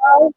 आज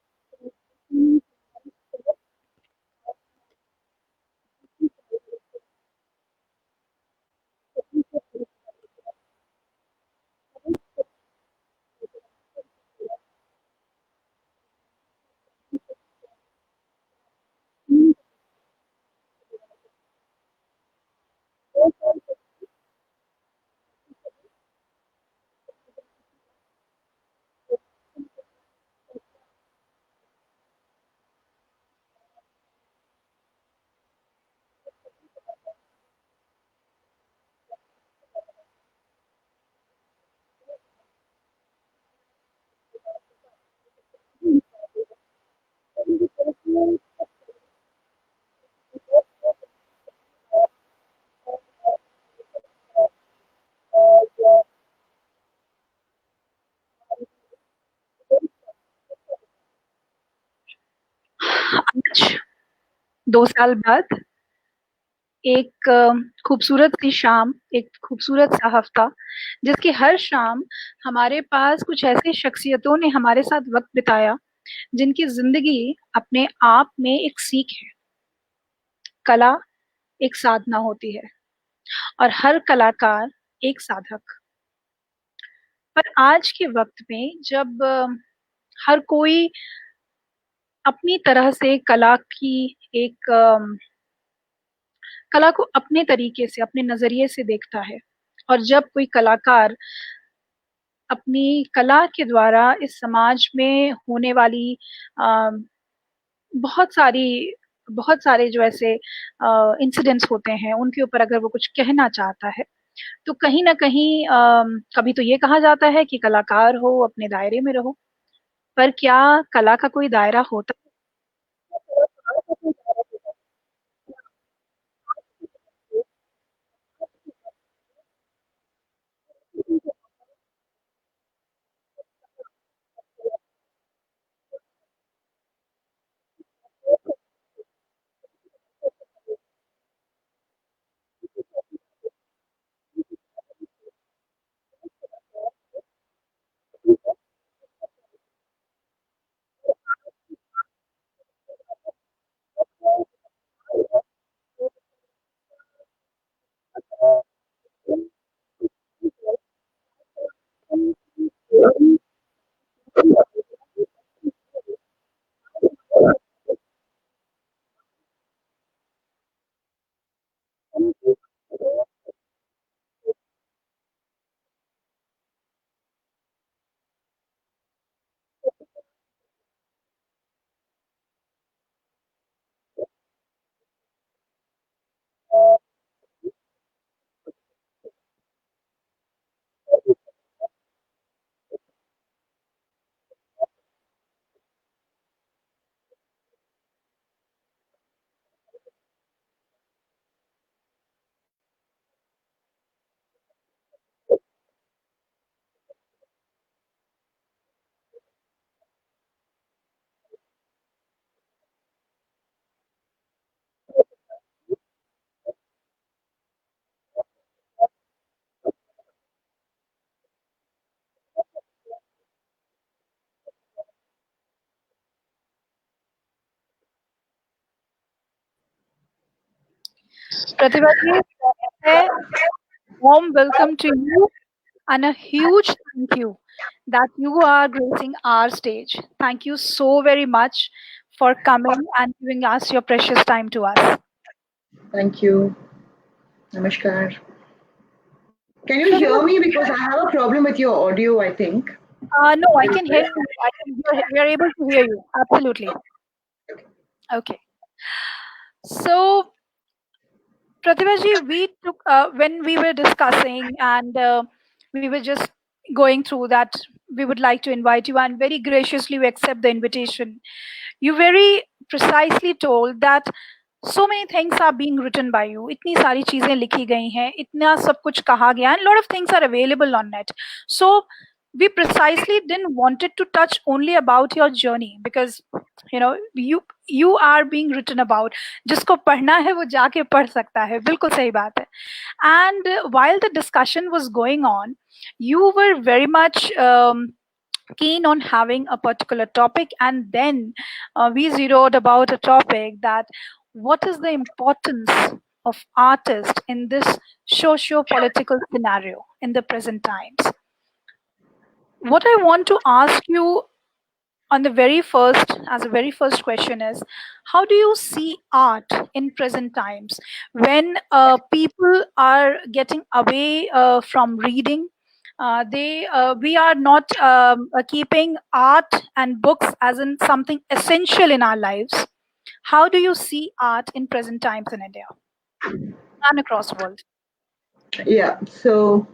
2 साल बाद एक खूबसूरत सी शाम, एक खूबसूरत सा हफ्ता, जिसकी हर शाम हमारे पास कुछ ऐसी शख्सियतों ने हमारे साथ वक़्त बिताया, जिनकी ज़िंदगी अपने आप में एक सीख है। कला एक साधना होती है और हर कलाकार एक साधक। पर आज के वक़्त में जब हर कोई अपनी तरह से एक कला को अपने तरीके से, अपने नज़रिए से देखता है और जब कोई कलाकार अपनी कला के द्वारा इस समाज में होने वाली अ, बहुत सारी बहुत सारे जो ऐसे इंसिडेंट्स होते हैं, उनके ऊपर अगर वो कुछ कहना चाहता है, तो कहीं न कहीं कभी तो ये कहा जाता है कि कलाकार हो, अपने दायरे में रहो। पर क्या कला का कोई दायरा होता प्रतिभा जी, a warm welcome to you and a huge thank you that you are gracing our stage. Thank you so very much for coming and giving us your precious time to us. Thank you. Namaskar. Can you hear me? Because I have a problem with your audio, I think. No, I can hear you. We are able to hear you. Absolutely. Okay. So, Pratibha ji, we took when we were discussing and we were just going through that. We would like to invite you, and very graciously you accept the invitation. You very precisely told that so many things are being written by you. इतनी सारी चीजें लिखी गई हैं, इतना सब कुछ कहा गया, and lot of things are available on net. So we precisely didn't wanted to touch only about your journey because you are being written about. जिसको पढ़ना है वो जाके पढ़ सकता है, बिल्कुल सही बात है. And while the discussion was going on, you were very much keen on having a particular topic, and then we zeroed about a topic that what is the importance of artists in this socio-political scenario in the present times. What I want to ask you on the very first as a very first question is, how do you see art in present times when people are getting away from reading, they we are not keeping art and books as in something essential in our lives. How do you see art in present times in India and across the world? Yeah. So,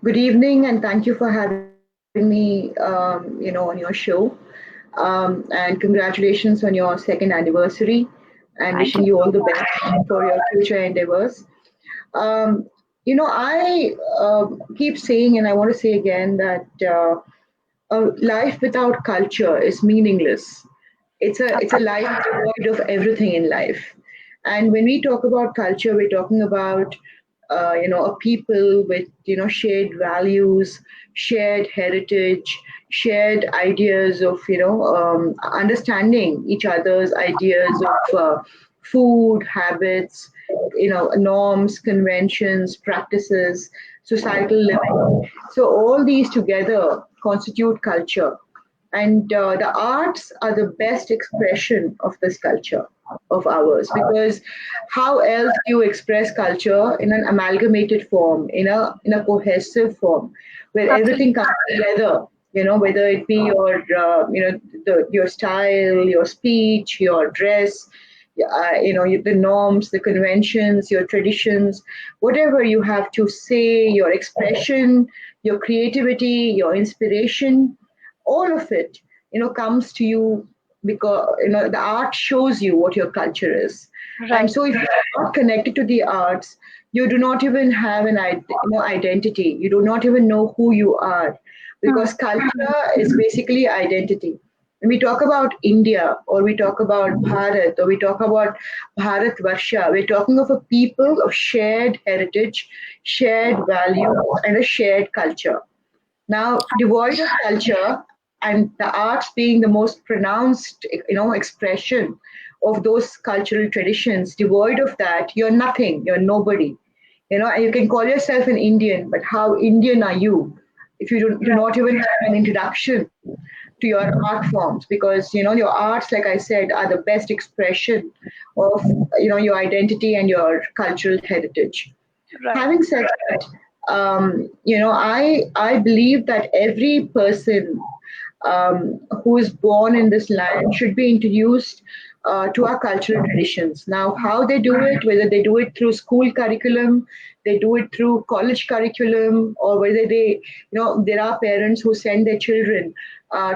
good evening, and thank you for having me, on your show. And congratulations on your second anniversary, and wishing Thank you you all so the best much. for your future endeavors. I keep saying, and I want to say again that a life without culture is meaningless. It's a life devoid of everything in life. And when we talk about culture, we're talking about a people with shared values, shared heritage, shared ideas of understanding each other's ideas of food habits, norms, conventions, practices, societal living. So all these together constitute culture, and the arts are the best expression of this culture of ours, because how else do you express culture in an amalgamated form, in a cohesive form, where everything Absolutely. comes together, whether it be your your style, your speech, your dress, the norms, the conventions, your traditions, whatever you have to say, your expression, your creativity, your inspiration, all of it comes to you, because the art shows you what your culture is. And Right. so if you're not connected to the arts, you do not even have an identity. You do not even know who you are, Hmm. because culture is basically identity. When we talk about India, or we talk about Bharat, or we talk about Bharat Varsha, we're talking of a people of shared heritage, shared values, and a shared culture. Now, devoid of culture, and the arts being the most pronounced, expression of those cultural traditions, devoid of that, you're nothing, you're nobody. And you can call yourself an Indian, but how Indian are you if you do Right. not even have an introduction to your art forms? Because your arts, like I said, are the best expression of your identity and your cultural heritage. Right. Having said that, I believe that every person who is born in this land should be introduced to our cultural traditions. Now, how they do it, whether they do it through school curriculum, they do it through college curriculum, or whether there are parents who send their children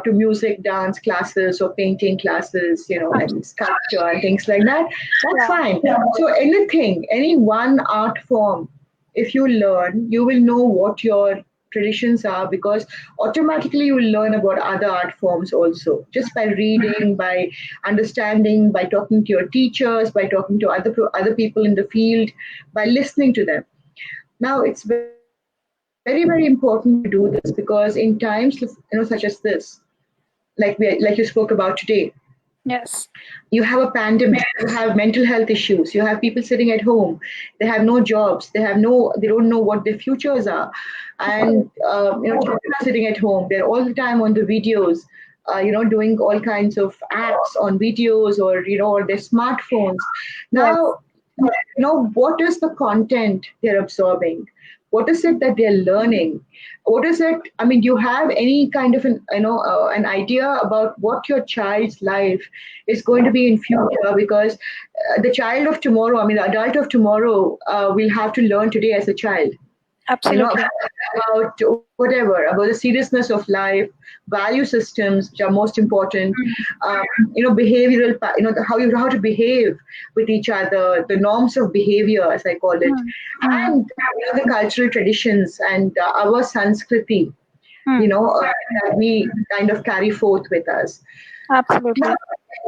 to music, dance classes, or painting classes, and Absolutely. sculpture and things like that. That's Yeah. fine. So anything, any one art form, if you learn, you will know what your traditions are, because automatically you will learn about other art forms also, just by reading, by understanding, by talking to your teachers, by talking to other people in the field, by listening to them. Now, it's very, very important to do this, because in times such as this, like you spoke about today, Yes. you have a pandemic, you have mental health issues, you have people sitting at home, they have no jobs, they don't know what their futures are. And Absolutely. children are sitting at home, they're all the time on the videos, doing all kinds of apps on videos, or or their smartphones. Yes. Now, what is the content they're absorbing? What is it that they're learning? What is it? I mean, do you have any kind of an idea about what your child's life is going to be in future? Because the child of tomorrow, I mean, the adult of tomorrow, will have to learn today as a child, Absolutely. about whatever, about the seriousness of life, value systems which are most important, um, behavioral, how to behave with each other, the norms of behavior, as I call it, Hmm. Hmm. and the cultural traditions, and our Sanskriti, Hmm. that we kind of carry forth with us. Now, Absolutely.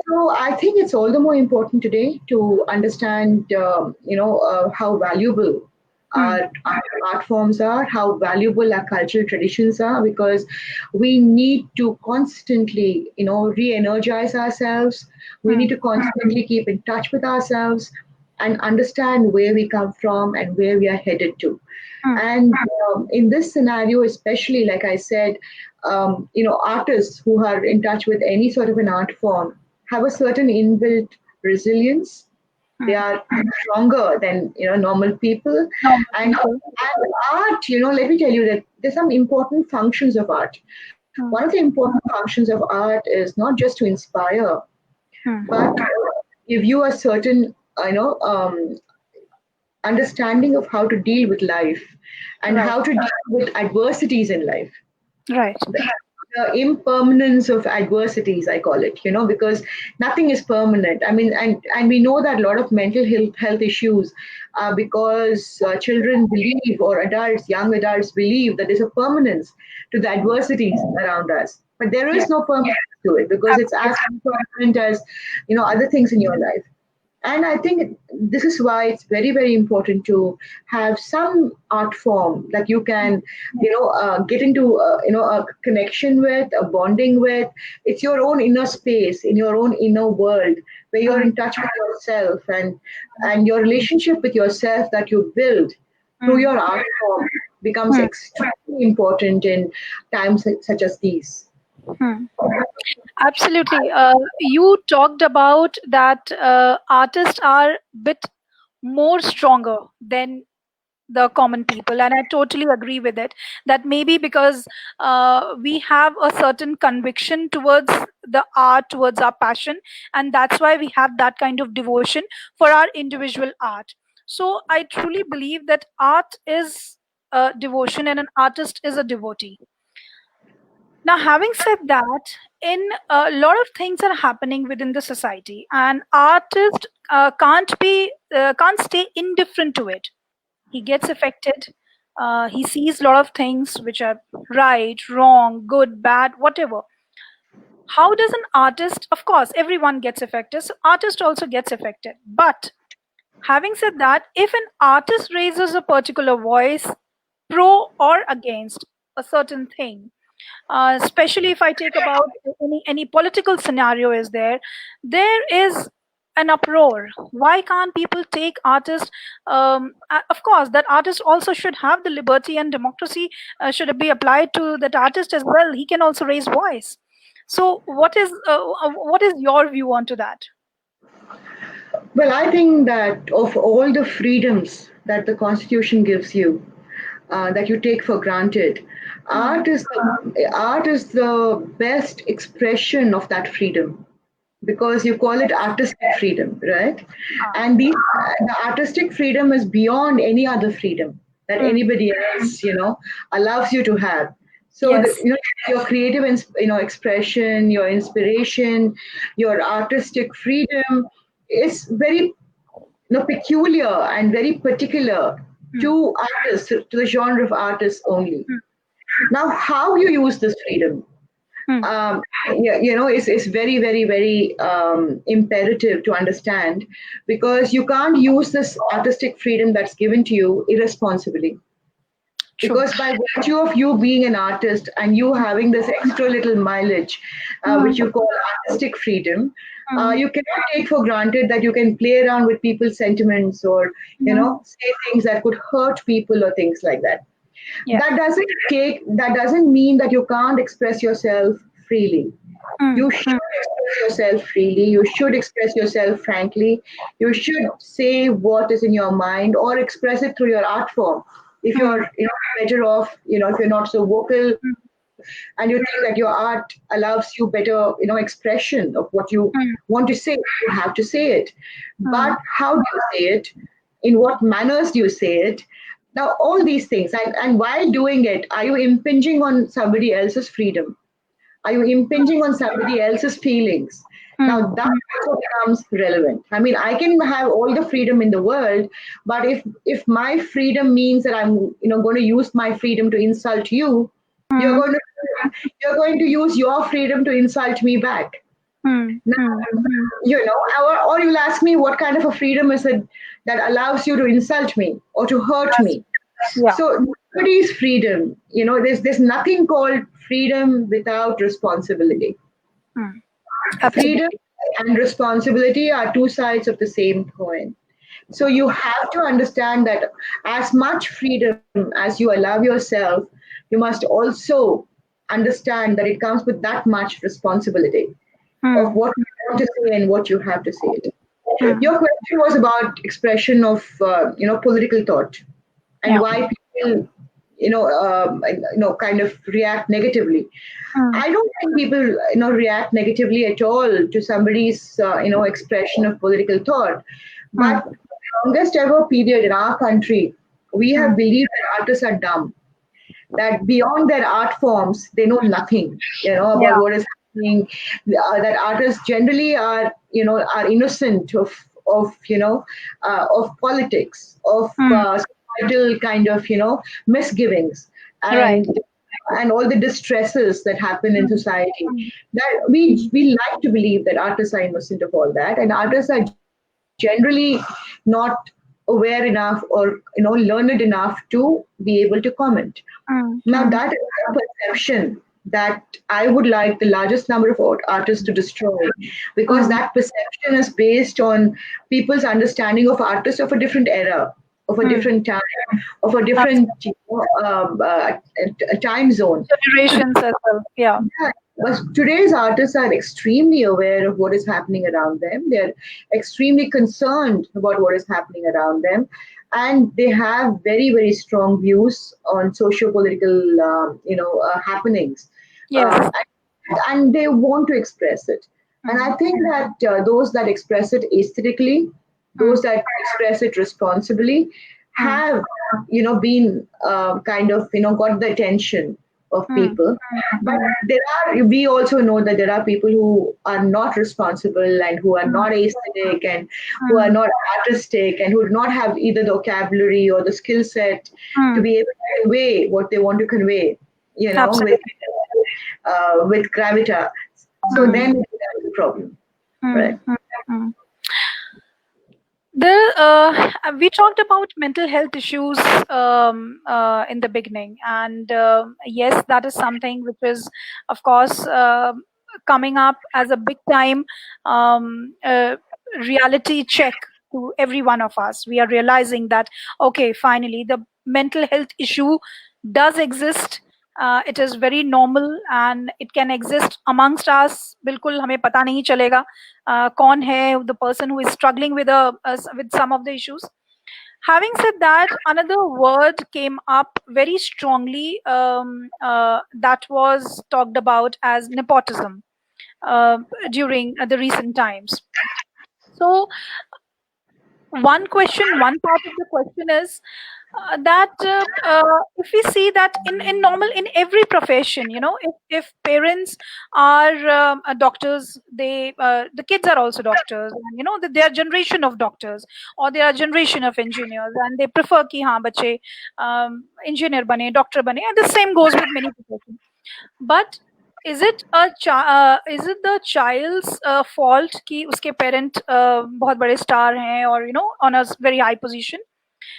so I think it's all the more important today to understand, how valuable. Hmm. our art forms are, how valuable our cultural traditions are, because we need to constantly, re-energize ourselves. We need Hmm. to constantly keep in touch with ourselves and understand where we come from and where we are headed to. Hmm. And in this scenario, especially, like I said, artists who are in touch with any sort of an art form have a certain inbuilt resilience. They Hmm. are stronger than normal people. Normal people. And art, let me tell you that there's some important functions of art. One Hmm. of the important functions of art is not just to inspire, but Hmm. give you a certain understanding of how to deal with life and Right. how to deal with adversities in life. Right. The impermanence of adversities, I call it, because nothing is permanent. I mean, and we know that a lot of mental health issues are because children believe, or adults, young adults believe, that there's a permanence to the adversities around us, but there Yeah. is no permanence to it, because it's as Absolutely. impermanent as other things in your life. And I think this is why it's very, very important to have some art form that you can get into a connection with, a bonding with. It's your own inner space, in your own inner world, where you're Hmm. in touch with yourself, and your relationship with yourself that you build through Hmm. your art form becomes Hmm. extremely important in times such as these. Hmm. Absolutely. You talked about that artists are bit more stronger than the common people, and I totally agree with it. That maybe because we have a certain conviction towards the art, towards our passion, and that's why we have that kind of devotion for our individual art. So I truly believe that art is a devotion and an artist is a devotee. Now, having said that, in a lot of things are happening within the society, and artist can't stay indifferent to it. He gets affected. He sees a lot of things which are right, wrong, good, bad, whatever. How does an artist? Of course, everyone gets affected. So artist also gets affected. But having said that, if an artist raises a particular voice, pro or against a certain thing, especially if I take about any political scenario is there, there is an uproar. Why can't people take artists? Of course, that artist also should have the liberty, and democracy should be applied to that artist as well. He can also raise voice. So, what is your view onto that? Well, I think that of all the freedoms that the Constitution gives you, that you take for granted, Hmm. art is the best expression of that freedom, because you call it artistic freedom, right? Ah. And the artistic freedom is beyond any other freedom that Hmm. anybody else, allows you to have. So Yes. your creative, expression, your inspiration, your artistic freedom is very peculiar and very particular Hmm. to artists, to the genre of artists only. Hmm. Now, how you use this freedom, Hmm. is very, very, very imperative to understand, because you can't use this artistic freedom that's given to you irresponsibly. True. Because by virtue of you being an artist and you having this extra little mileage, Hmm. which you call artistic freedom, Hmm. you cannot take for granted that you can play around with people's sentiments, or Hmm. say things that could hurt people or things like that. Yeah. That doesn't mean that you can't express yourself freely. Hmm. You should Hmm. express yourself freely. You should express yourself frankly. You should say what is in your mind, or express it through your art form. If Hmm. you're better off, if you're not so vocal, Hmm. and you think that your art allows you better expression of what you Hmm. want to say, you have to say it. Hmm. But how do you say it? In what manners do you say it? Now, all these things, and while doing it, are you impinging on somebody else's freedom? Are you impinging on somebody else's feelings? Hmm. Now that Hmm. also becomes relevant. I mean, I can have all the freedom in the world, but if my freedom means that I'm going to use my freedom to insult you, you're Hmm. going to you're going to use your freedom to insult me back. Hmm. Now, Hmm. Hmm. or you'll ask me, what kind of a freedom is it that allows you to insult me or to hurt me. Yeah. So nobody's freedom. There's nothing called freedom without responsibility. Mm. Freedom Absolutely. and responsibility are two sides of the same coin. So you have to understand that as much freedom as you allow yourself, you must also understand that it comes with that much responsibility of Mm. what you want to say and what you have to say it. Mm. Your question was about expression of political thought and Yeah. why people kind of react negatively. Mm. I don't think people react negatively at all to somebody's expression of political thought. Mm. But longest ever period in our country, we have Mm. believed that artists are dumb, that beyond their art forms, they know nothing, about Yeah. what is happening. That artists generally are innocent of politics, of Mm. societal kind of misgivings, Right. and all the distresses that happen in Mm. society. Mm. That we like to believe that artists are innocent of all that, and artists are generally not aware enough or learned enough to be able to comment. Mm. Now Mm. that is a perception that I would like the largest number of artists to destroy, because Mm. that perception is based on people's understanding of artists of a different era, of a Mm. different time, of a different Absolutely. time zone. Today, Generations as well. Yeah. yeah, but today's artists are extremely aware of what is happening around them. They're extremely concerned about what is happening around them, and they have very, very strong views on socio-political, happenings, Yes. and they want to express it. And I Mm. think that those that express it aesthetically, those Mm. that express it responsibly, Mm. have been kind of got the attention of Mm. people. But Mm. we also know that there are people who are not responsible and who are Mm. not aesthetic and who are Mm. not artistic and who do not have either the vocabulary or the skill set to Mm. be able to convey what they want to convey, with Absolutely. gravitas. So Mm. then that's the problem, right? Mm. Mm. Mm. We talked about mental health issues in the beginning, and yes, that is something which is, of course, coming up as a big time reality check to every one of us. We are realizing that okay, finally, the mental health issue does exist. It is very normal and it can exist amongst us. बिल्कुल हमें पता नहीं चलेगा कौन है the person who is struggling with with some of the issues. Having said that, another word came up very strongly that was talked about as nepotism uh, during the recent times. So one part of the question is that if we see that in normal in every profession, if parents are doctors, the kids are also doctors, and that they are generation of doctors or they are generation of engineers, and they prefer ki haan bache engineer bane, doctor bane, and the same goes with many professions. But is it the child's fault कि उसके parent बहुत बड़े star हैं or on a very high position?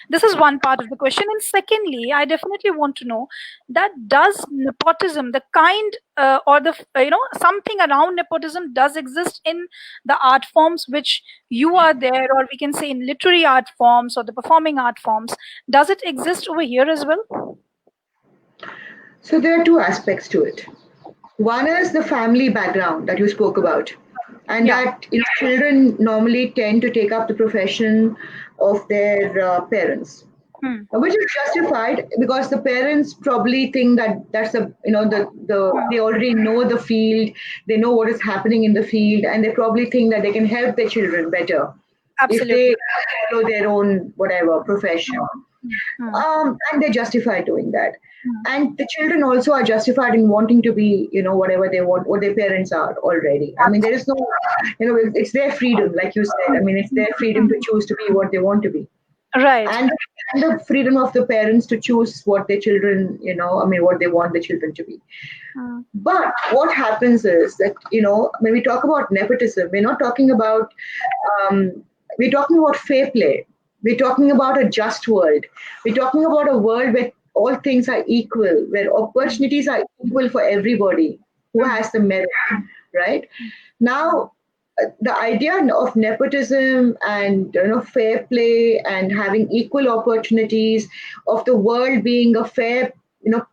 This is one part of the question. And secondly, I definitely want to know that does nepotism, the kind or the something around nepotism does exist in the art forms which you are there, or we can say in literary art forms or the performing art forms. Does it exist over here as well? So there are two aspects to it. One is the family background that you spoke about, and Yeah. that children normally tend to take up the profession of their parents, Hmm. which is justified because the parents probably think that that's Hmm. they already know the field, they know what is happening in the field, and they probably think that they can help their children better if they Absolutely. follow their own whatever profession. Hmm. Hmm. And they justify doing that. Hmm. And the children also are justified in wanting to be, whatever they want, what their parents are already. I mean, there is no, it's their freedom, like you said. I mean, it's their freedom to choose to be what they want to be. Right. And, and the freedom of the parents to choose what their children, what they want the children to be. Hmm. But what happens is that, when we talk about nepotism, we're not talking about, we're talking about fair play. We're talking about a just world. We're talking about a world where all things are equal, where mm, opportunities are equal for everybody who mm, has the merit, right? Now, the idea of nepotism and fair play and having equal opportunities, of the world being a fair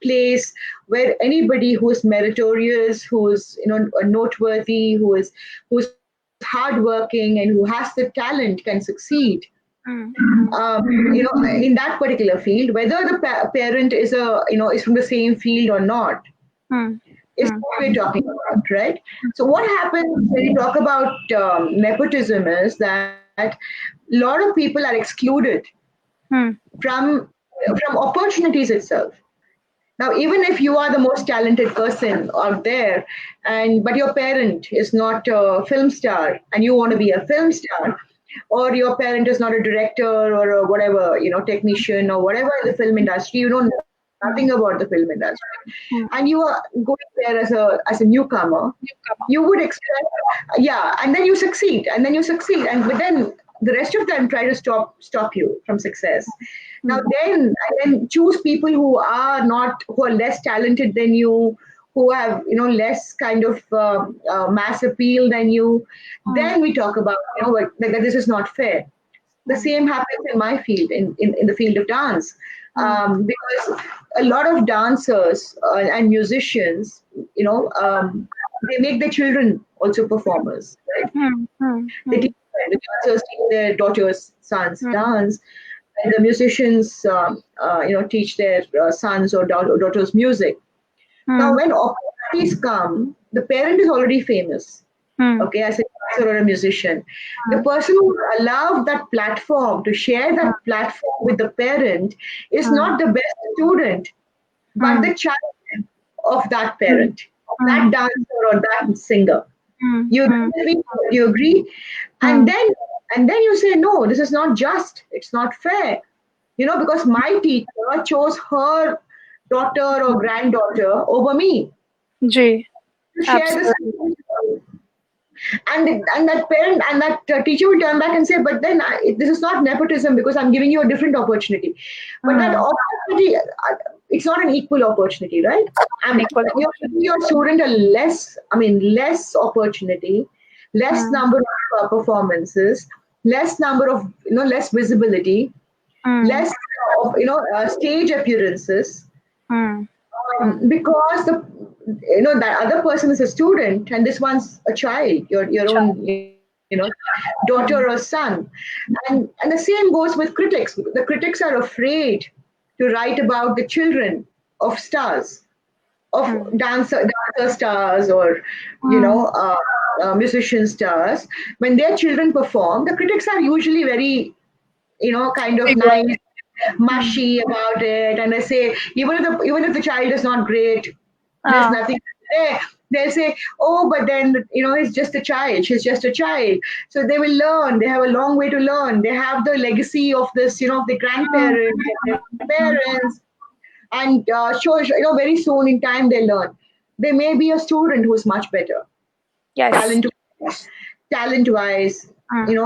place where anybody who is meritorious, who is noteworthy, who's hardworking and who has the talent can succeed, mm, in that particular field, whether the parent is from the same field or not, mm, is mm, what we're talking about, right? So what happens when you talk about nepotism is that a lot of people are excluded mm, from opportunities itself. Now, even if you are the most talented person out there, and but your parent is not a film star, and you want to be a film star, or your parent is not a director or a whatever, technician or whatever in the film industry, you know nothing about the film industry, and you mm. are going there as a newcomer, Newcomer. you would expect, yeah, and then you succeed, and but then the rest of them try to stop you from success. Now Mm, then choose people who are less talented than you, who have less kind of mass appeal than you. mm, Then we talk about that this is not fair. The mm, same happens in my field, in the field of dance, mm, because a lot of dancers and musicians, they make their children also performers, right? mm, mm, They mm, teach the dancers teach their daughters, sons mm, dance, and the musicians, teach their sons or daughters music. Now, mm, when opportunities come, the parent is already famous, mm, okay, as a dancer or a musician. The mm, person who allowed that platform to share mm, that platform with the parent is mm, not the best student, but mm, the child of that mm, parent, of that mm, dancer or that singer. mm, You mm, agree with me? Do you agree? And mm, then you say, no, this is not just. It's not fair. Because my teacher chose her daughter or granddaughter over me G. to share this. Absolutely. And that parent and that teacher will turn back and say, but then this is not nepotism because I'm giving you a different opportunity. But that Mm. opportunity, it's not an equal opportunity, right? An And equal you're giving opportunity. your student a less opportunity, less Mm, number of performances, less number of, less visibility, mm, less of, stage appearances, mm, because that other person is a student and this one's a child, your child. own daughter or Mm, son. And the same goes with critics. The critics are afraid to write about the children of stars, of mm, dancer stars, or mm, musician stars. When their children perform, the critics are usually very kind of figure. nice, Mm. mushy about it, and they say, even if the child is not great, there's Ah, nothing there. They'll say, oh, but then it's just a child. She's just a child. So they will learn. They have a long way to learn. They have the legacy of this, of the mm, grandparents, their mm. parents, and very soon in time they learn. They may be a student who's much better, Yes. talent talent wise, Mm,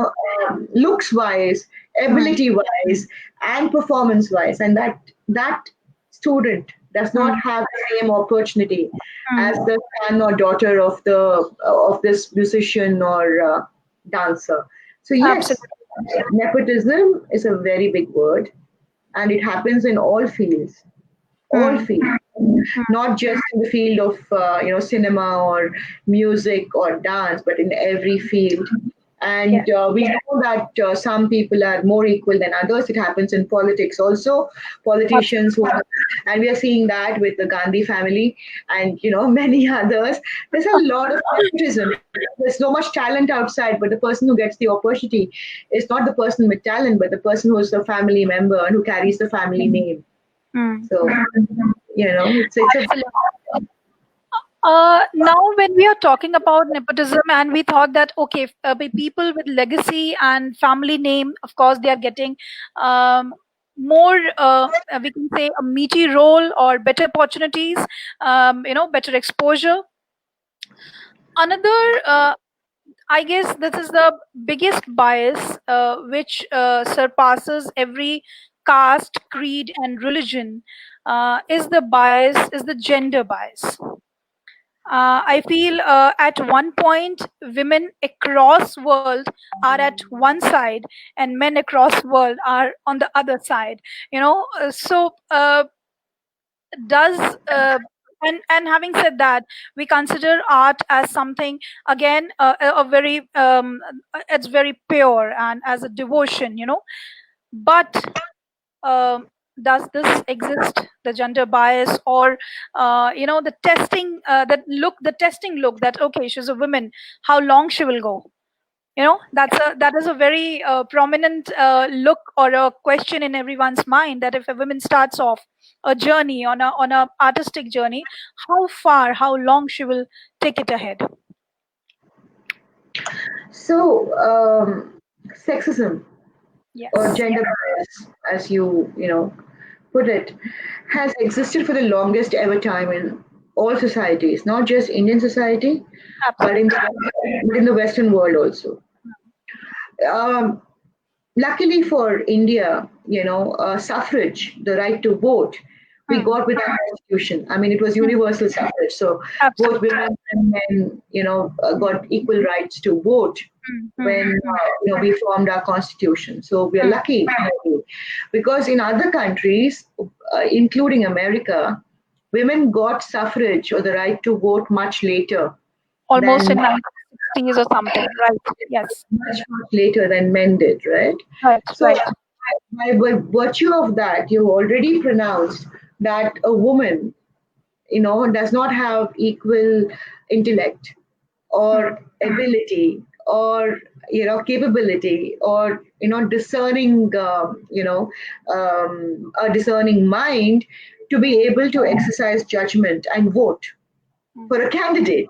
looks wise, mm, ability wise, and performance wise, and that student does not mm, have the same opportunity as mm. the son or daughter of this musician or dancer. So yes, Absolutely. nepotism is a very big word, and it happens in all Mm, fields, not just in the field of cinema or music or dance, but in every field. yes. And we know that some people are more equal than others. It happens in politics also. Politicians Absolutely. who are, and we are seeing that with the Gandhi family and many others. There's a lot of nepotism. There's so much talent outside, but the person who gets the opportunity is not the person with talent, but the person who's a family member and who carries the family name. Mm, So, mm. it's a Absolutely. Now, when we are talking about nepotism, and we thought that okay, people with legacy and family name, of course, they are getting more, we can say, a meaty role or better opportunities, better exposure. Another I guess this is the biggest bias which surpasses every caste, creed, and religion. Is the bias, is the gender bias. I feel at one point women across world are at one side and men across world are on the other side. Does and having said that, we consider art as something, again, a very it's very pure and as a devotion, but um, does this exist, the gender bias, or the testing, the testing look, that okay, she's a woman, how long she will go, that is a very prominent look or a question in everyone's mind, that if a woman starts off a journey on a artistic journey, how far, how long she will take it ahead. So, sexism or Yes, gender bias, as you put it, has existed for the longest ever time in all societies, not just Indian society, but absolutely. in the Western world also. Um, Luckily for India, suffrage, the right to vote, we Hmm. got with our constitution. I mean, it was universal suffrage, so both Absolutely. women and men, got equal rights to vote Hmm. when Hmm. Hmm. we formed our constitution. So we are Hmm. lucky, because in other countries, including America, women got suffrage or the right to vote much later Almost than in 1960s or something, right? Yes. much later than men did, right? Right, So right. by virtue of that, you already pronounced that a woman, does not have equal intellect Hmm. or ability or capability or discerning a discerning mind to be able to exercise judgment and vote Hmm. for a candidate.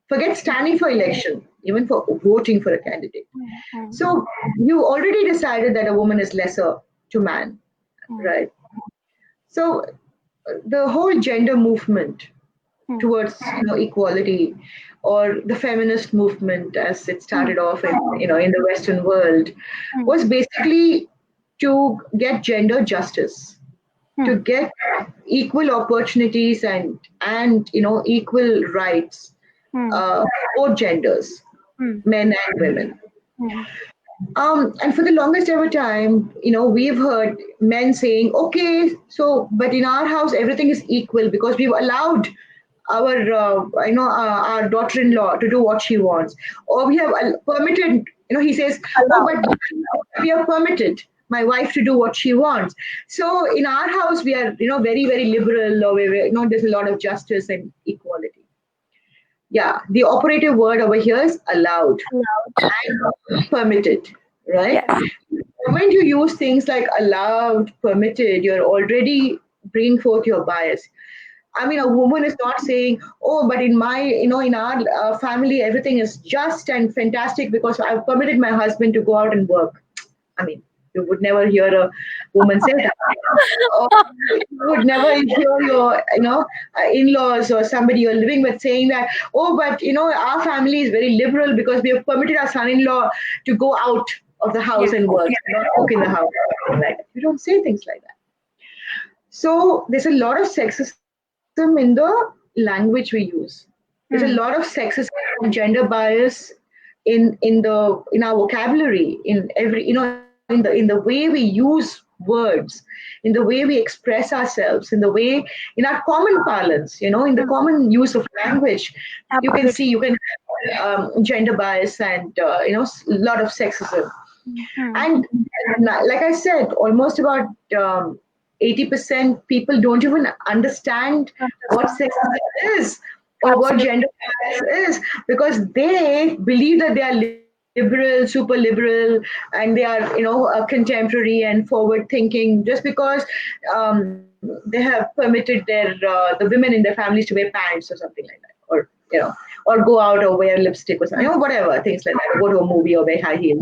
Forget standing for election, even for voting for a candidate. Hmm. Hmm. So you already decided that a woman is lesser to man, Hmm. right? So the whole gender movement Hmm. towards equality, or the feminist movement as it Hmm. started off in the Western world, Hmm. was basically to get gender justice, to Hmm. get equal opportunities and equal rights, Hmm. both genders, Hmm. men and women. Hmm. And for the longest ever time, we've heard men saying, okay, so, but in our house, everything is equal because we've allowed our daughter-in-law to do what she wants. Or we have permitted, he says, oh, Allowed. but we have permitted my wife to do what she wants. So in our house, we are, very, very liberal, or there's a lot of justice and equality. Yeah, the operative word over here is allowed Allowed. and permitted, right? Yes. When you use things like allowed, permitted, you're already bringing forth your bias. I mean, a woman is not saying, oh, but in our family, everything is just and fantastic because I've permitted my husband to go out and work. I mean, you would never hear a woman say that. Or you would never hear your, in-laws or somebody you're living with saying that, oh, but, our family is very liberal because we have permitted our son-in-law to go out of the house Yes. and work, not cook in the house. Like that. You don't say things like that. So there's a lot of sexism in the language we use. There's a lot of Hmm. sexism and gender bias in our vocabulary, in every in the way we use words, in the way we express ourselves, in the way in our common parlance, in the Hmm. common use of language. You can see, Absolutely. you can gender bias and a lot of sexism. Hmm. And like I said, almost about 80% people don't even understand what Understand. sexism is or what Absolutely. gender bias is, because they believe that they are liberal, super liberal, and they are contemporary and forward thinking just because they have permitted the women in their families to wear pants or something like that, or or go out or wear lipstick or something, Hmm. whatever, things like that, or go to a movie or wear high heels.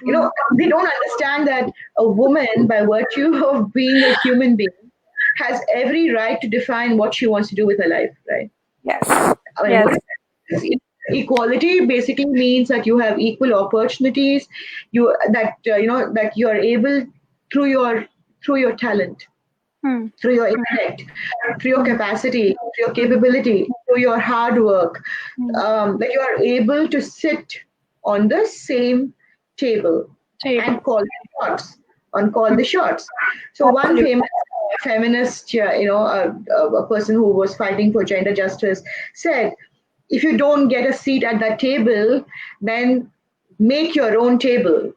Hmm. They don't understand that a woman, by virtue of being a human being, has every right to define what she wants to do with her life, right? Yes. I mean, Yes. what is Equality basically means that you have equal opportunities. You that that you are able through your talent, Hmm. through your Hmm. intellect, through your Hmm. capacity, through your Hmm. capability, through your hard work, Hmm. that you are able to sit on the same table Table. and call the shots, on call Hmm. the shots. So one Absolutely. famous feminist, a person who was fighting for gender justice, said, if you don't get a seat at that table, then make your own table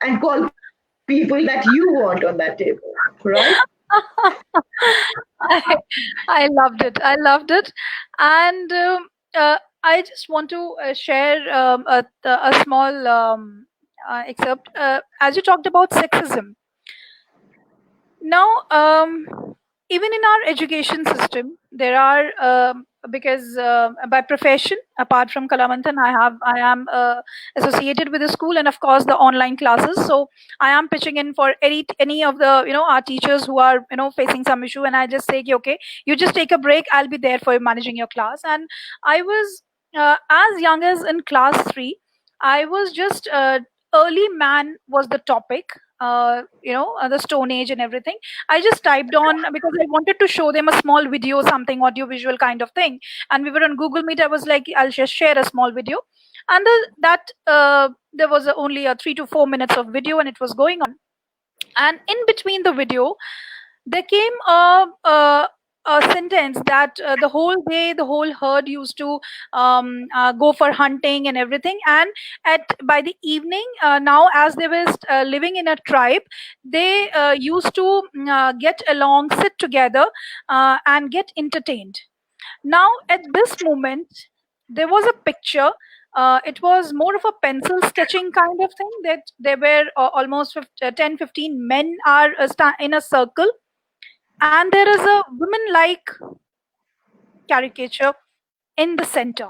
and call people that you want on that table, right? I, I loved it. I loved it. And I just want to share a small excerpt. As you talked about sexism, now even in our education system there are because by profession, apart from KalaManthan, I am associated with the school, and of course the online classes. So I am pitching in for any of the our teachers who are facing some issue, and I just say, "Okay, okay, you just take a break, I'll be there for managing your class." And I was as young as in class 3. I was just early man was the topic, the stone age and everything. I just typed on because I wanted to show them a small video, something audio visual kind of thing. And we were on Google Meet. I was like, I'll just share a small video. And that there was only a 3 to 4 minutes of video, and it was going on. And in between the video, there came a sentence that the whole day the whole herd used to go for hunting and everything, and at by the evening, now as they were living in a tribe, they used to get along, sit together, and get entertained. Now at this moment there was a picture. It was more of a pencil sketching kind of thing, that there were almost 10 15 men are in a circle, and there is a woman like caricature in the center.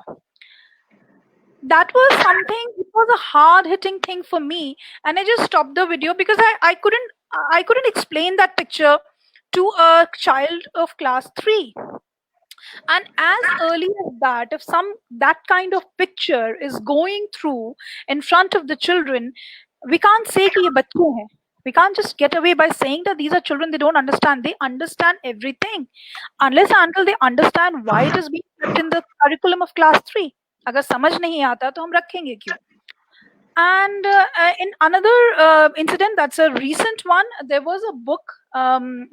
That was something, it was a hard hitting thing for me, and I just stopped the video because I couldn't explain that picture to a child of class 3. And as early as that, if some that kind of picture is going through in front of the children, we can't say कि ये बच्चे हैं. We can't just get away by saying that these are children, they don't understand. They understand everything, unless and until they understand why it is being kept in the curriculum of class 3. अगर समझ नहीं आता तो हम रखेंगे क्यों? And in another incident, that's a recent one, there was a book, and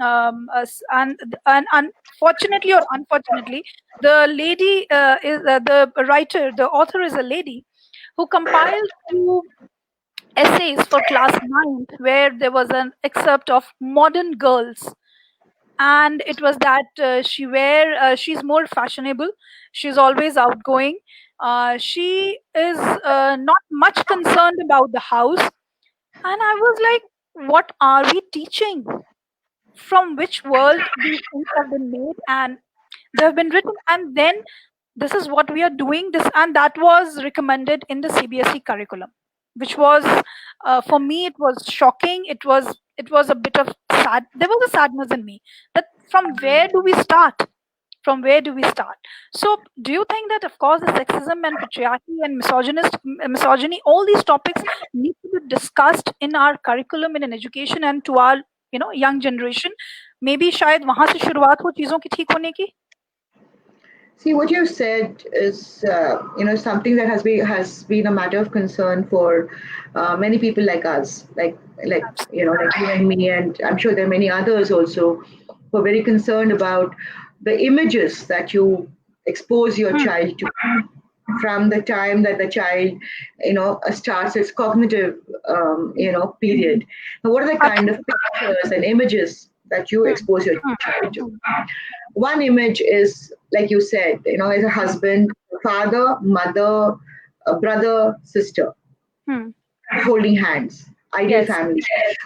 unfortunately or unfortunately, the lady is the writer, the author is a lady who compiled two essays for class 9, where there was an excerpt of modern girls. And it was that she's more fashionable, she's always outgoing, she is not much concerned about the house. And I was like, what are we teaching? From which world these things have been made and they have been written? And then this is what we are doing this, and that was recommended in the CBSE curriculum, which was for me it was shocking. It was a bit of sad, there was a sadness in me, that from where do we start? From where do we start? So do you think that, of course, the sexism and patriarchy and misogyny, all these topics need to be discussed in our curriculum in an education and to our young generation? Maybe शायद वहां से शुरुआत हो चीजों की ठीक होने की. See, what you said is, something that has been a matter of concern for many people like us, like you and me, and I'm sure there are many others also who are very concerned about the images that you expose your Hmm. child to from the time that the child, starts its cognitive, period. Now, what are the kind of Absolutely. pictures and images that you Hmm. expose your Hmm. child to? Hmm. One image is, like you said, as a husband, father, mother, a brother, sister, Hmm. holding hands, ideal Yes. family.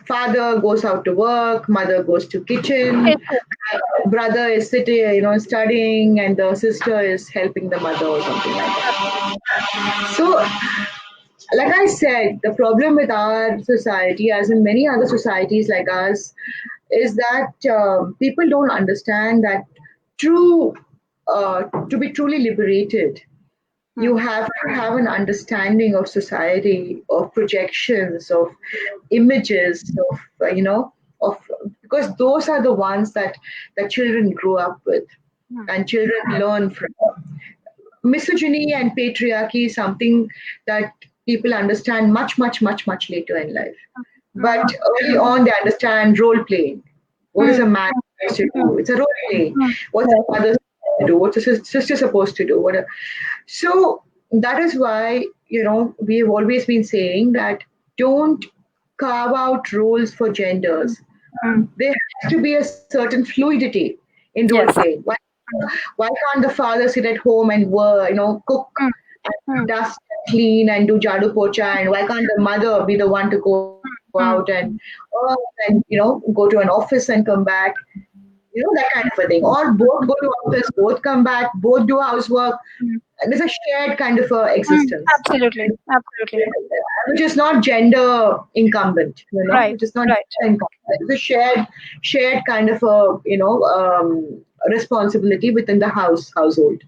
Father goes out to work, mother goes to kitchen, It's it. brother is sitting, studying, and the sister is helping the mother or something like that. So, like I said, the problem with our society, as in many other societies like us, is that people don't understand that true, to be truly liberated, You have to have an understanding of society, of projections, of images, of of, because those are the ones that children grow up with and children learn from. Misogyny and patriarchy is something that people understand much, much, much, much later in life. But early on, they understand role playing. What is a man supposed to do? It's a role play. What's a mother supposed to do? What's a sister supposed to do? So that is why, we have always been saying that don't carve out roles for genders. There has to be a certain fluidity in role Yes. playing. Why can't the father sit at home and work, cook and dust and clean and do jadu pocha, and why can't the mother be the one to go out and go to an office and come back, that kind of a thing, or both go to office, both come back, both do housework. And there's a shared kind of a existence, Absolutely. Absolutely. which is not gender incumbent, Right. which is not Right. gender incumbent. It's a shared kind of a responsibility within the household.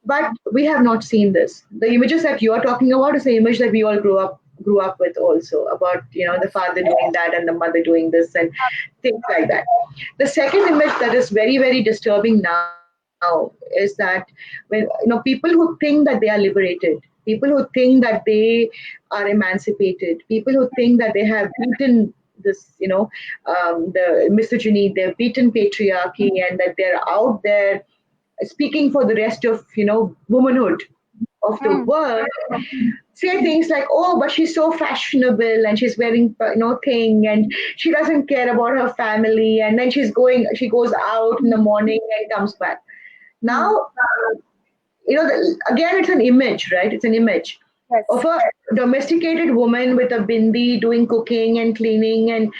But we have not seen this. The images that you are talking about is the image that we all grew up with also, about the father doing that and the mother doing this and things like that. The second image that is very, very disturbing now is that when people who think that they are liberated, people who think that they are emancipated, people who think that they have beaten this, the misogyny, they've beaten patriarchy, and that they're out there speaking for the rest of womanhood of the world, say things like, oh, but she's so fashionable and she's wearing thing, and she doesn't care about her family, and then she goes out in the morning and comes back. Now, again, it's an image, right? It's an image Yes. of a domesticated woman with a bindi doing cooking and cleaning and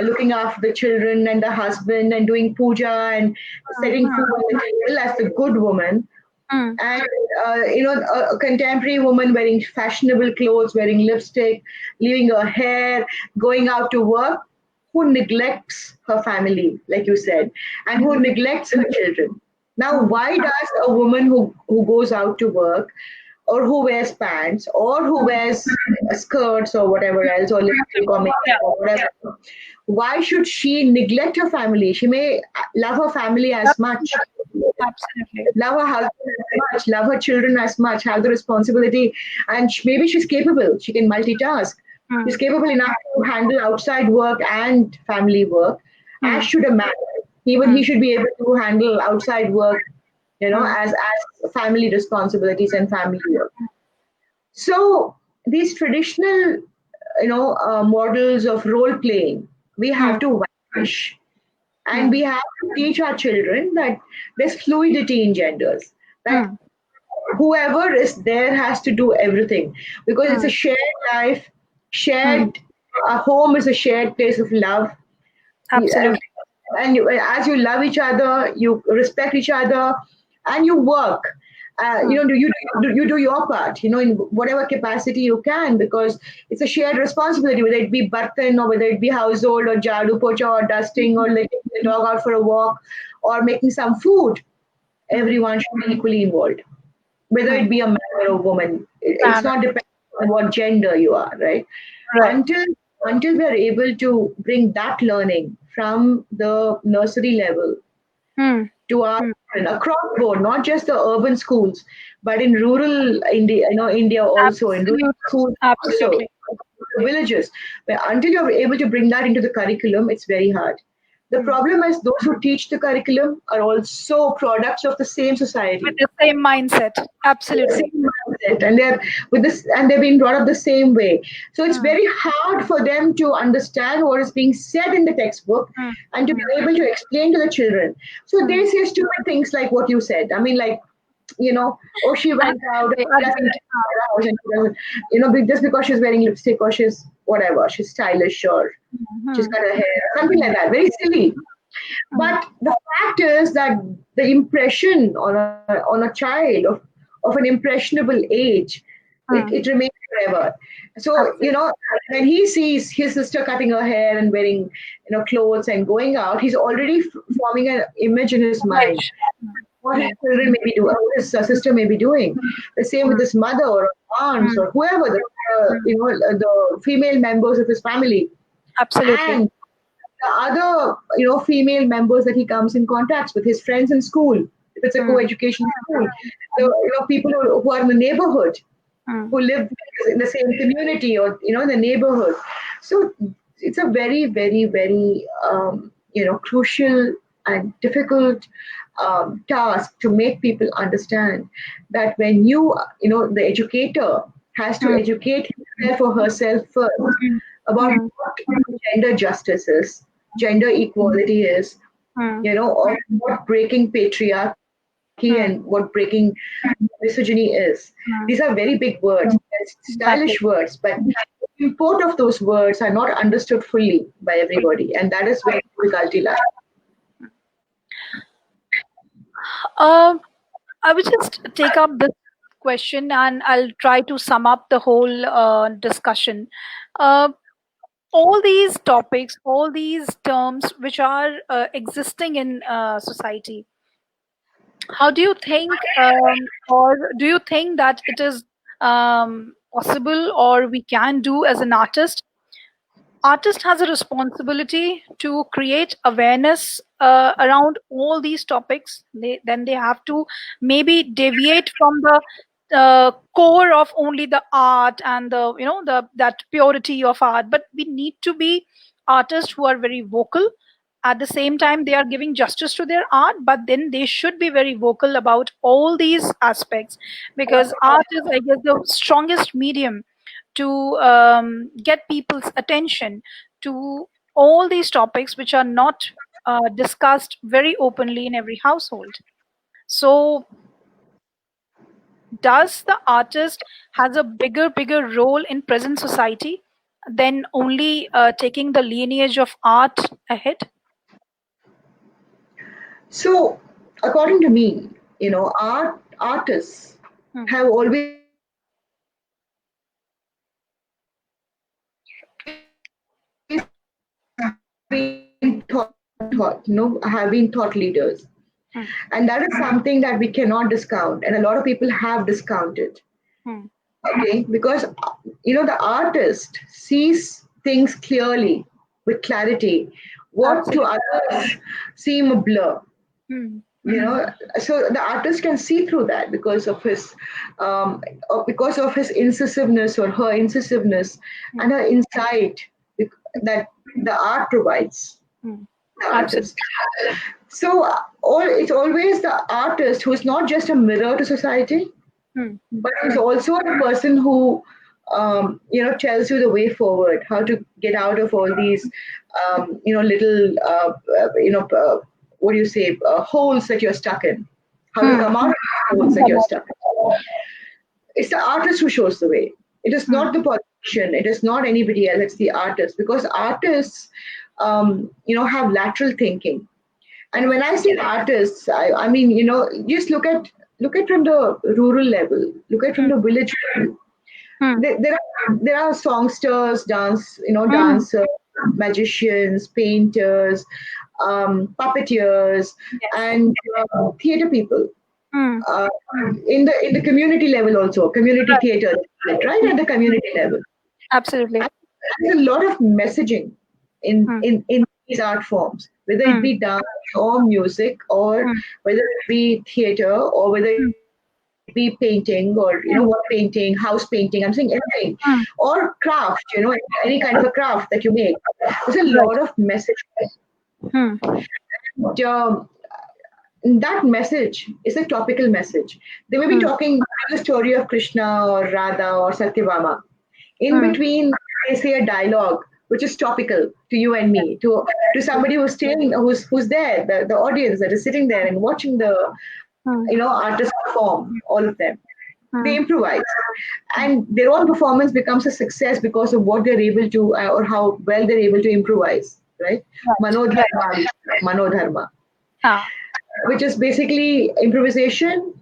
looking after the children and the husband and doing puja and setting food on the table as the good woman. And a contemporary woman wearing fashionable clothes, wearing lipstick, leaving her hair, going out to work, who neglects her family, like you said, and who neglects her children. Now, why does a woman who goes out to work, or who wears pants, or who wears skirts or whatever else, or lipstick or Yeah. makeup or whatever, why should she neglect her family? She may love her family as much, Absolutely. love her husband as much, love her children as much, have the responsibility, and maybe she's capable. She can multitask. She's capable enough to handle outside work and family work, as should a man. Even he should be able to handle outside work, as family responsibilities and family work. So these traditional, models of role playing, we have to vanish. And we have to teach our children that there's fluidity in genders, that whoever is there has to do everything, because it's a shared life, shared. A home is a shared place of love. Absolutely. And as you love each other, you respect each other, and you work. You do your part, in whatever capacity you can, because it's a shared responsibility, whether it be bartan, or whether it be household, or jadu pocha, or dusting, or letting the dog out for a walk, or making some food. Everyone should be equally involved, whether it be a man or a woman. It's Man. not dependent on what gender you are, right? Right. Until we are able to bring that learning from the nursery level Hmm. to our children across board, not just the urban schools, but in rural India, India also, in rural Absolutely. schools also, Absolutely. villages. But until you're able to bring that into the curriculum, it's very hard. The problem is those who teach the curriculum are also products of the same With society, the same mindset. Absolutely. same mindset, and they're being brought up the same way. So it's very hard for them to understand what is being said in the textbook and to be able to explain to the children. So they say stupid things like what you said. I mean, like, oh, she went out, Absolutely. she doesn't Agreed. leave her house, and she doesn't, just because she's wearing lipstick, or she's whatever, she's stylish, or she's got her hair, something like that, very silly. But the fact is that the impression on a child of an impressionable age, it remains forever. So, when he sees his sister cutting her hair and wearing, clothes and going out, he's already forming an image in his mind. Right. what his children may be doing, what his sister may be doing. The same with his mother or aunts or whoever, the female members of his family. Absolutely. And the other, female members that he comes in contact with, his friends in school, if it's a Hmm. co-education school, people who are in the neighborhood, Hmm. who live in the same community or in the neighborhood. So it's a very, very, very crucial and difficult task to make people understand that when the educator has to Hmm. educate himself or herself first Hmm. about Hmm. what gender justice is, gender equality is, Hmm. or what breaking patriarchy and what Hmm. breaking misogyny is. These are Hmm. very big words, stylish Exactly. words, but the import of those words are not understood fully by everybody, and that is where difficulty lies. Um, I will just take up this question and I'll try to sum up the whole discussion. Uh, all these topics, all these terms which are existing in society, how do you think, or do you think that it is possible or we can do as an artist? Artist has a responsibility to create awareness around all these topics. Then they have to maybe deviate from the core of only the art and the the that purity of art, but we need to be artists who are very vocal. At the same time they are giving justice to their art, but then they should be very vocal about all these aspects, because art is, I guess, the strongest medium to get people's attention to all these topics which are not discussed very openly in every household. So does the artist has a bigger role in present society than only taking the lineage of art ahead? So, according to me, artists Hmm. have always been have been thought leaders, Hmm. and that is something that we cannot discount, and a lot of people have discounted. Hmm. Okay, because the artist sees things clearly with clarity, what to Absolutely. others seem a blur. Hmm. you know so the artist can see through that um, because of his incisiveness or her incisiveness Hmm. and her insight that the art provides Hmm. the Absolutely. artist. So it's always the artist who is not just a mirror to society, Hmm. but who's also a person who tells you the way forward, how to get out of all these little what do you say, holes that you're stuck in, how to Hmm. come out of the holes that you're stuck in. It's the artist who shows the way. It is Hmm. not the politician, it is not anybody else, it's the artist, because artists have lateral thinking. And when I say artists, I mean, just look at from the rural level, look at from Hmm. the village level. Hmm. There are songsters, Hmm. dancers, magicians, painters, puppeteers, Yes. and theater people. Hmm. Uh, in the community level also, community Right. theater, right at the community level. Absolutely. There's a lot of messaging in Hmm. in in these art forms, whether it Hmm. be dance or music, or Hmm. whether it be theater, or whether it Hmm. be painting, or what painting, house painting. I'm saying anything, Hmm. or craft. Any kind of a craft that you make. There's a lot Right. of message. Hmm. And, that message is a topical message. They may be Hmm. talking the story of Krishna or Radha or Satyabhama. In Hmm. between, they say a dialogue which is topical to you and me, to somebody who's there, the audience that is sitting there and watching the Hmm. artists perform, all of them. They Hmm. improvise, and their own performance becomes a success because of what they're able to, or how well they're able to improvise. Right? Right. Right. Manodharma, Ah. which is basically improvisation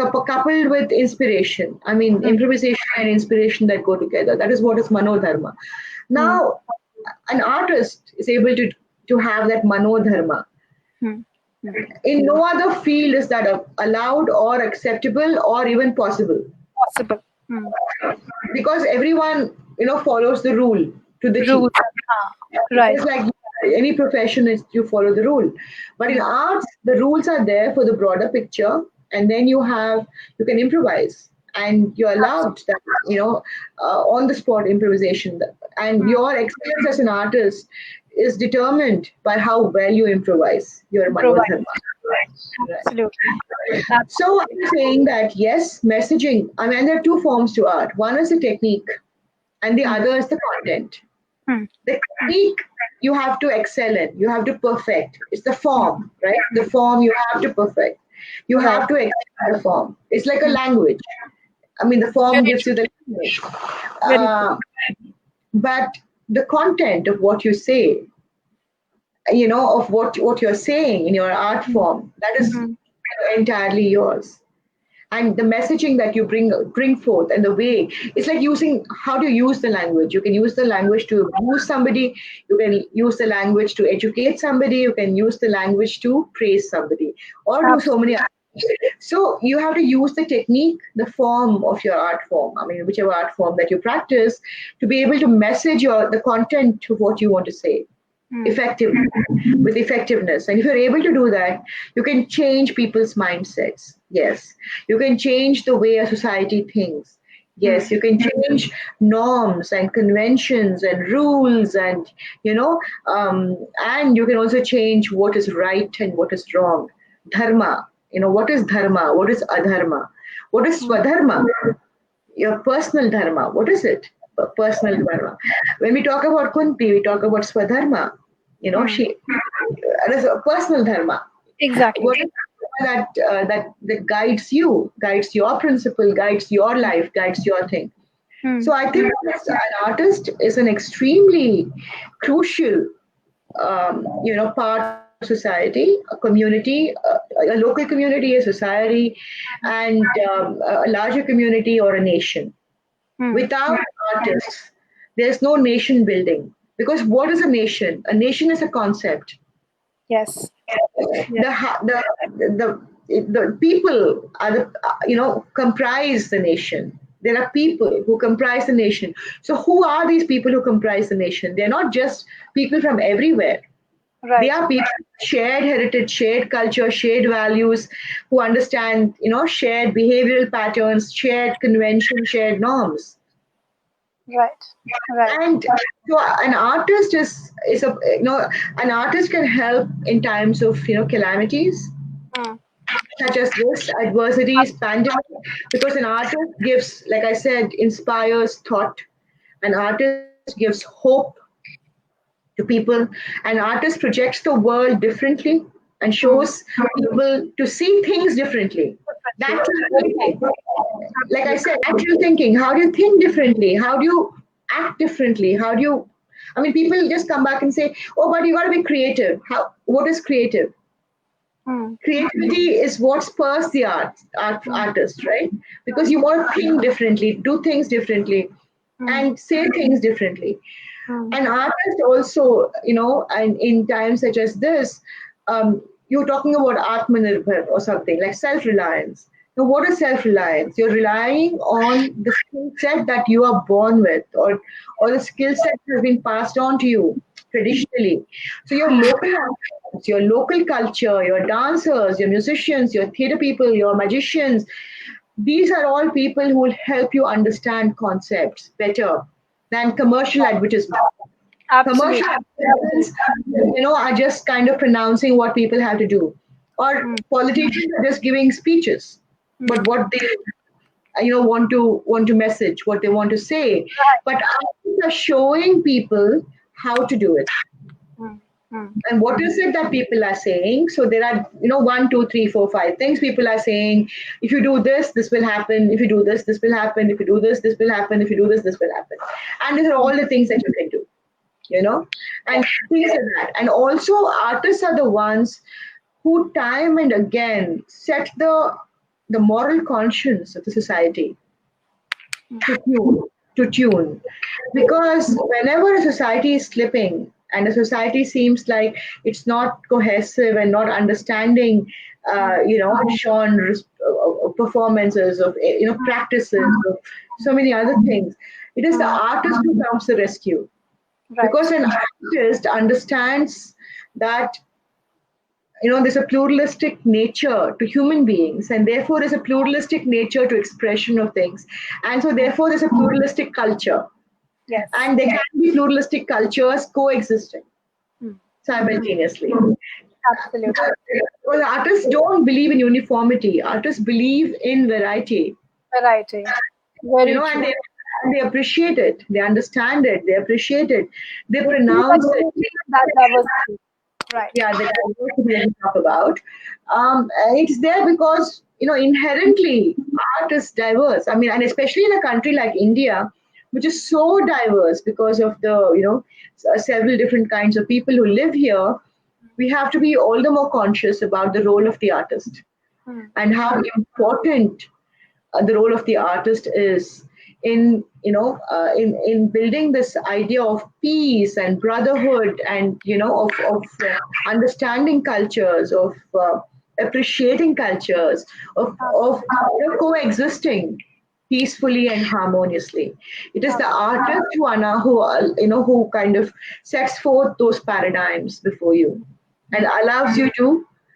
coupled with inspiration. I mean, Hmm. improvisation and inspiration that go together. That is what is manodharma. Hmm. Now, an artist is able to have that manodharma, Hmm. In no other field is that allowed or acceptable or even possible, Possible. Mm. because everyone follows the rule to the T. Rules. Right. It's like any profession is you follow the rule, but in Mm. arts the rules are there for the broader picture, and then you can improvise, and you're allowed Absolutely. that on the spot improvisation, and Mm. your excellence as an artist is determined by how well you improvise your Improvise. manodharma. Right. Absolutely. Absolutely. So I'm saying that yes, messaging. I mean, there are two forms to art. One is the technique, and the Mm. other is the content. Mm. The technique you have to excel in, you have to perfect. It's the Mm. form, right? The form you have to perfect. You Right. have to excel in the form. It's like a Mm. language. I mean, the form Very gives true. you the language. Very true. Uh, but the content of what you say, of what you're saying in your art Mm. form, that is Mm. entirely yours. And the messaging that you bring forth, and the way, it's like using how to use the language. You can use the language to abuse somebody, you can use the language to educate somebody, you can use the language to praise somebody, or do so many Absolutely. other things. So you have to use the technique, the form of your art form, I mean whichever art form that you practice, to be able to message the content of what you want to say Mm. effectively, with effectiveness. And if you're able to do that, you can change people's mindsets. Yes. You can change the way a society thinks. Yes, Mm. you can change norms and conventions and rules, and you can also change what is right and what is wrong. Dharma, what is dharma? What is adharma? What is Mm. swadharma? Your personal dharma. What is it? Personal dharma. When we talk about Kunti, we talk about swadharma. Mm. She it is a personal dharma. Exactly. What is that guides you, guides your principle, guides your life, guides your thing. So Mm. I think an artist is an extremely crucial part of society, a community, a local community, a society, and a larger community or a nation. Mm. Without artists, there's no nation building. Because what is a nation? A nation is a concept. Yes. The Yes. ha- the people are comprise the nation. There are people who comprise the nation. So who are these people who comprise the nation? They're not just people from everywhere. They Right. are people with shared heritage, shared culture, shared values, who understand shared behavioral patterns, shared conventions, shared norms. Right. Right. And so an artist is a an artist can help in times of calamities Mm. such as this, adversities, pandemic, because an artist gives, like I said, inspires thought. An artist gives hope to people. An artist projects the world differently and Mm. shows people to see things differently. Differently. Natural Very true. thinking, like I Absolutely. said, natural thinking. How do you think differently? How do you act differently? How do you? I mean, people just come back and say, "Oh, but you got to be creative." How? What is creative? Mm. Creativity is what spurs the Mm. artist, right? Because you want to think differently, do things differently, Mm. and say things differently. Mm. An artist also, and in times such as this, you're talking about Atmanirbhar or something like self-reliance. Now, what is self-reliance? You're relying on the skill set that you are born with, or the skill set that has been passed on to you traditionally. So your local artists, your local culture, your dancers, your musicians, your theater people, your magicians, these are all people who will help you understand concepts better than commercial advertisement. Commercial Absolutely. advertisements, are just kind of pronouncing what people have to do, or Mm. politicians are just giving speeches, but Mm. what they want to message, what they want to say. Right. But artists are showing people how to do it. Mm. Mm. And what Mm. is it that people are saying? So there are, one, two, three, four, five things people are saying. If you do this, this will happen. If you do this, this will happen. If you do this, this will happen. If you do this, this will happen. And these are all the things that you can do, and things like that. And also, artists are the ones who time and again set the moral conscience of the society to tune, to tune. Because whenever a society is slipping and the society seems like it's not cohesive and not understanding, genres, performances of practices of so many other things. It is the artist who comes to rescue, Right. because an artist understands that there's a pluralistic nature to human beings, and therefore there's a pluralistic nature to expression of things, and so therefore there's a pluralistic culture, Yes. and there can be pluralistic cultures coexisting Hmm. simultaneously. Absolutely. Well, artists don't believe in uniformity. Artists believe in variety, Variety. Very and true. they appreciate it. They understand it. They appreciate it. They They see that pronounce it. beauty in that diversity. Right. Yeah, the diversity that we talk about. It's there because inherently art is diverse. I mean, and especially in a country like India, which is so diverse because of the several different kinds of people who live here. We have to be all the more conscious about the role of the artist Hmm. and how important the role of the artist is in in building this idea of peace and brotherhood, and of understanding cultures, of appreciating cultures, of coexisting peacefully and harmoniously. It is the artist, Juana, who kind of sets forth those paradigms before you and allows you to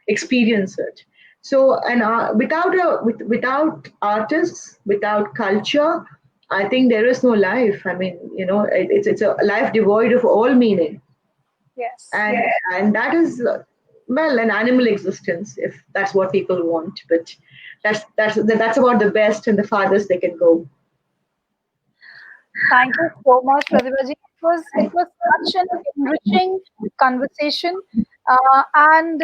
experience it. So, and without artists, without culture, I think there is no life. I mean, it's a life devoid of all meaning, Yes. and that is well, an animal existence, if that's what people want. But that's about the best and the farthest they can go. Thank you so much, Prathibha ji. It was such an enriching conversation, and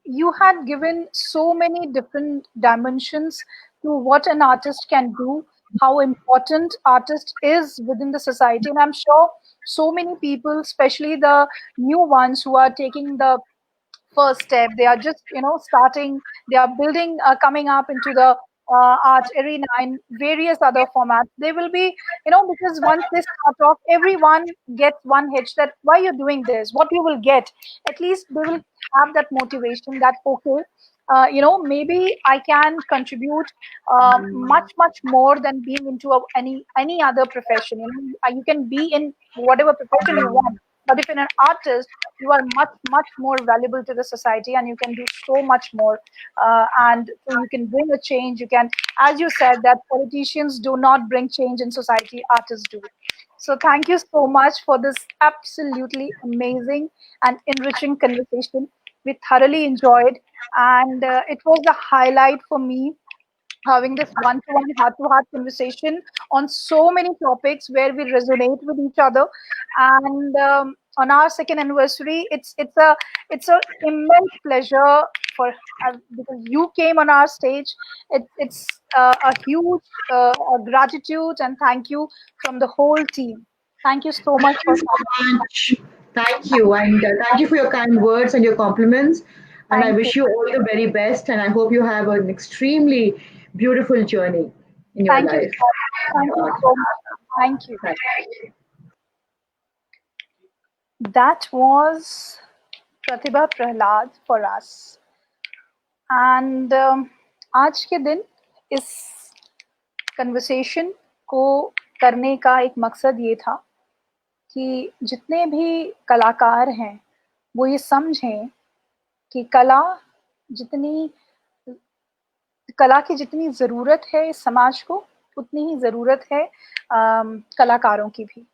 you had given so many different dimensions to what an artist can do, how important artist is within the society, and I'm sure so many people, especially the new ones who are taking the first step, they are just starting, they are building, coming up into the art arena in various other formats. They will be, because once they start off, everyone gets one hitch that why you're doing this, what you will get. At least they will have that motivation that okay, maybe I can contribute much more than being into any other profession. You can be in whatever profession you want, but if you're an artist, you are much more valuable to the society, and you can do so much more, and so you can bring a change. You can, as you said, that politicians do not bring change in society, artists do. So thank you so much for this absolutely amazing and enriching conversation. We thoroughly enjoyed, and it was the highlight for me, having this one-to-one, heart-to-heart conversation on so many topics where we resonate with each other. And on our second anniversary, it's a immense pleasure for because you came on our stage. It's a huge gratitude and thank you from the whole team. Thank you so much Thank you for so coming. much. Thank you, and thank you for your kind words and your compliments. And I Thank you. wish you all the very best. And I hope you have an extremely beautiful journey in your Thank you life. so much. Thank you so much. Thank you. Thank That was Pratibha Prahlad for us. And आज के दिन इस conversation को करने का एक मकसद ये था कि जितने भी कलाकार हैं वो ये समझें कि कला की जितनी ज़रूरत है इस समाज को, उतनी ही ज़रूरत है कलाकारों की भी.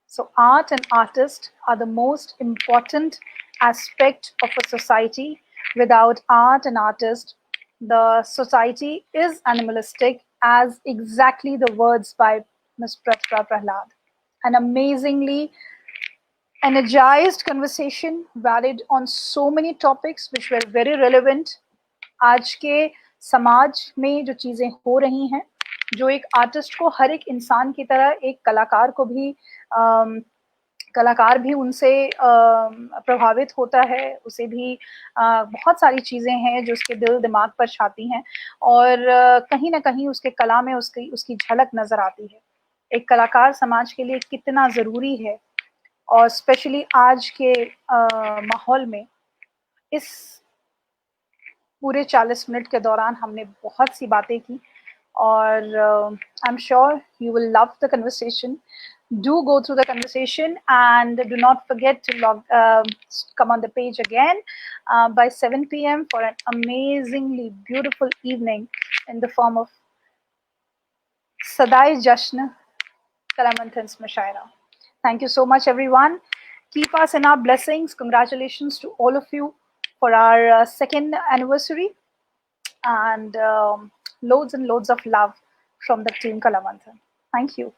So art and artists are the most important aspect of a society. Without art and artists, the society is animalistic, as exactly the words by Ms. Prahlad. An amazingly energized conversation, valid on so many topics which were very relevant. आज के समाज में जो चीज़ें हो रही हैं, जो एक आर्टिस्ट को, हर एक इंसान की तरह एक कलाकार भी उनसे प्रभावित होता है, उसे भी बहुत सारी चीज़ें हैं जो उसके दिल दिमाग पर छाती हैं, और कहीं ना कहीं उसके कला में उसकी झलक नज़र आती है. एक कलाकार समाज के लिए कितना ज़रूरी है, और स्पेशली आज के माहौल में इस पूरे 40 मिनट के दौरान हमने बहुत सी बातें की और I am sure you will love the conversation. Do go through the conversation and do not forget to come on the page again by 7 p.m. for an amazingly beautiful evening in the form of Sadai Jashn KalaManthan's Mashaira. Thank you so much, everyone. Keep us in our blessings. Congratulations to all of you for our second anniversary and loads and loads of love from the team KalaManthan. Thank you.